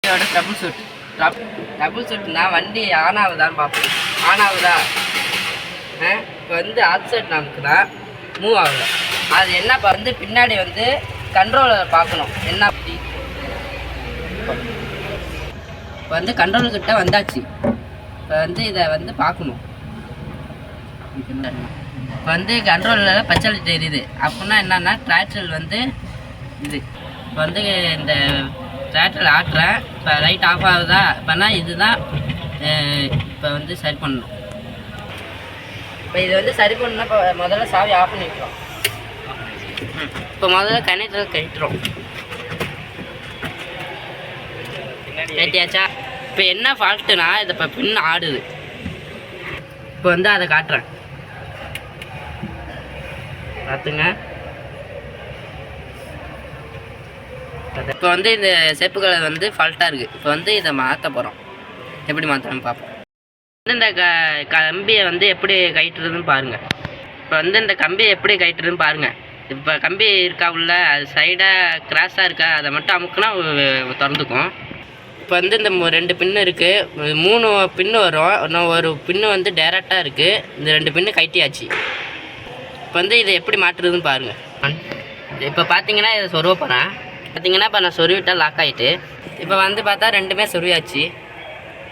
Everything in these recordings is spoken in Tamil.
வண்டியோட ட்ரபுள் ஷூட்னா வண்டி ஆன் ஆகுதான்னு பார்ப்போம். ஆன் ஆகுதா? இப்போ வந்து ஆப்செட் நமக்கு தான் மூவ் ஆகல. அது என்ன இப்போ வந்து பின்னாடி வந்து கண்ட்ரோலர் பார்க்கணும் என்ன அப்படி. இப்போ வந்து கண்ட்ரோலர் கிட்ட வந்தாச்சு. இப்போ வந்து இதை வந்து பார்க்கணும். இப்போ வந்து கண்ட்ரோலில் பச்சை லைட் எரியுது அப்படின்னா என்னன்னா டிராக்டர் வந்து இது இப்போ வந்து இந்த டிராக்டர் ஆட்டுறேன். இப்போ லைட் ஆஃப் ஆகுதா? இப்போனா இதுதான் இப்போ வந்து சரி பண்ணணும். இப்போ இது வந்து சரி பண்ணணும்னா இப்போ முதல்ல சாவி ஆஃப் பண்ணிக்கிறோம். இப்போ முதல்ல கனெக்டர் கழிக்கிறோம். கட்டியாச்சா? இப்போ என்ன ஃபால்ட்டுனா இதை இப்போ பின் ஆடுது. இப்போ வந்து அதை காட்டுறேன் பார்த்துங்க. இப்போ வந்து இந்த செப்புகளை வந்து ஃபால்ட்டாக இருக்குது. இப்போ வந்து இதை மாற்ற போகிறோம். எப்படி மாற்றணும்னு பார்ப்போம். இந்த கம்பியை வந்து எப்படி கயிட்டுறதுன்னு பாருங்கள். இப்போ வந்து இந்த கம்பியை எப்படி கயிட்டுறதுன்னு பாருங்கள். இப்போ கம்பி இருக்கா உள்ள அது சைடாக கிராஸாக இருக்கா அதை மட்டும் அமுக்குனா திறந்துக்கும். இப்போ வந்து இந்த 2 பின்னு இருக்குது, 3 பின்னு வரும். இன்னும் ஒரு பின்னு வந்து டேரெக்டாக இருக்குது. இந்த 2 பின்னு கட்டியாச்சு. இப்போ வந்து இதை எப்படி மாற்றுறதுன்னு பாருங்கள். இப்போ பார்த்தீங்கன்னா இதை சொருவ போகிறேன். பார்த்தீங்கன்னா இப்போ நான் சொருவிட்டால் லாக் ஆகிட்டு. இப்போ வந்து பார்த்தா 2மே சொருவியாச்சு.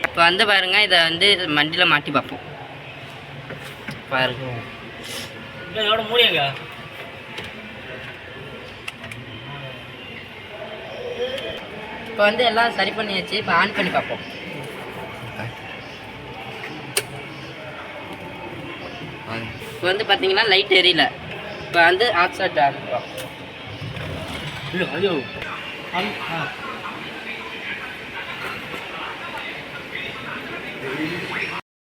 இப்போ வந்து பாருங்கள் இதை வந்து வண்டியில் மாட்டி பார்ப்போம். பாருங்க இதோட மூடியங்க. இப்போ வந்து எல்லாம் சரி பண்ணியாச்சு. இப்போ ஆன் பண்ணி பார்ப்போம். இப்போ வந்து பார்த்தீங்கன்னா லைட் எரியல. இப்போ வந்து ஆக்சைட் ஆரம்பிக்கிறோம்.